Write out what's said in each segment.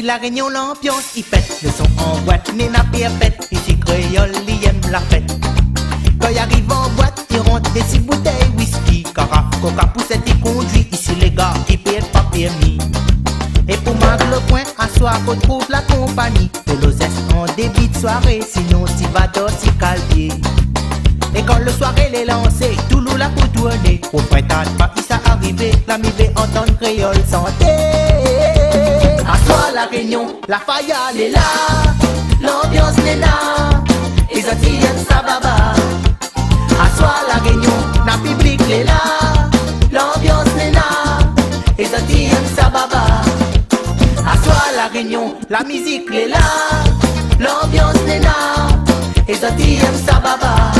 Ici la Réunion, l'ambiance y pète. Le son en boîte, Nena pète. Ici créole, il aime la fête. Quand il arrive en boîte, il rentre des 6 bouteilles whisky. Carafe, coca, poussette, il conduit. Ici les gars qui payent pas permis. Et pour marquer le point, à soir, qu'on trouve la compagnie. De l'osesse en débit de soirée, sinon t'y vas dans si calvier. Et quand le soir elle est lancée, tout l'eau la pour tourner. Au printemps, pas qui ça arrivé, l'ami veut entendre créole santé. À soir la Réunion, la faïale est là, l'ambiance n'est là, les Antillais ça baba. À soir la Réunion, la public est là, l'ambiance n'est là, les Antillais ça baba. À soir la Réunion, la musique est là, l'ambiance n'est là, les Antillais ça baba.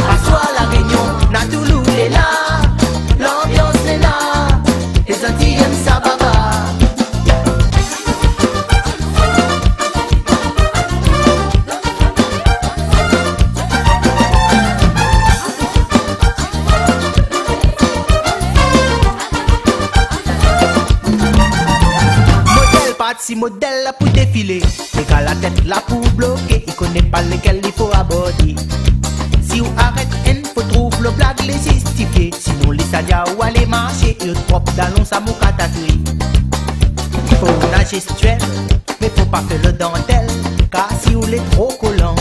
À soir la Réunion, na Toulouse est là, l'ambiance est là, les Antillais ça baba. Si modèle là pour défiler, les gars la tête là pour bloquer, il connaît pas lesquels il faut aborder. Si vous arrêtez, faut trouver le blague les justifier. Sinon les sadia ou aller marcher, il propre dans sa moukatatouille. Il faut une gestuelle, mais faut pas faire le dentelle, car si vous l'êtes trop collant,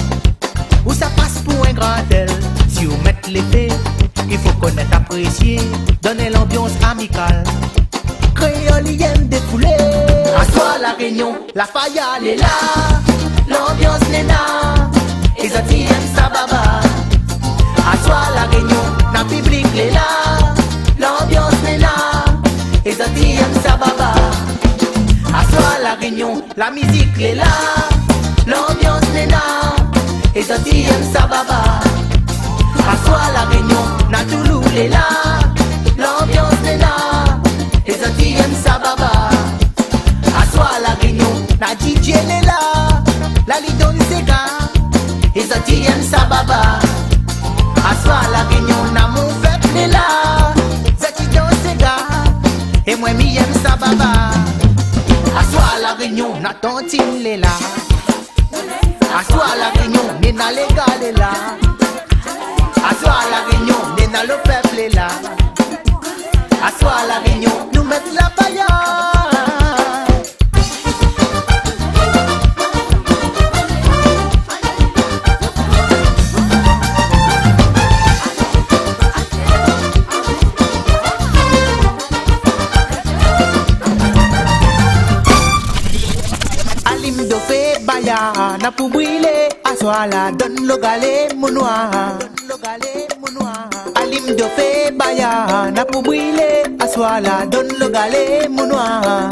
ou ça passe pour un grand tel. Si vous mettez l'épée, il faut connaître apprécier, donner l'ambiance amicale. Créole y aime défouler. À soir la Réunion, la faïale est là, l'ambiance n'est là, les Antillais ça baba. À soir la Réunion, la public est là, l'ambiance n'est là, les Antillais ça baba. À soir la Réunion, la musique est là, l'ambiance n'est là, les Antillais ça baba. À soir la Réunion, la Toulouse est là, l'ambiance n'est là, les Antillais ça baba. À soir la Réunion, la DJ est là, la Lidon c'est gars, les Antillais ça baba. À soir la Réunion, na mon peuple est là, Zadidon c'est gars, et moi mi aime ça baba. À soir la Réunion, na tontine est là, à soir la Réunion, Nena légal est là. À soir la Réunion, Nena le peuple est là. À soir la Réunion, nous mettons la paillade. Alim do fait baya, na pour brûler. À soir la donne le galet mounoir. Alim do fait baya, na pour brûler. À soir la donne le galet mounoir.